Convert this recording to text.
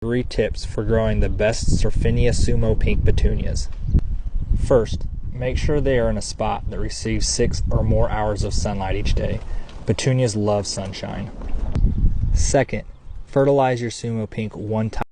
3 tips for growing the best Surfinia Sumo Pink petunias. First, make sure they are in a spot that receives 6 or more hours of sunlight each day. Petunias love sunshine. Second, fertilize your Sumo Pink one time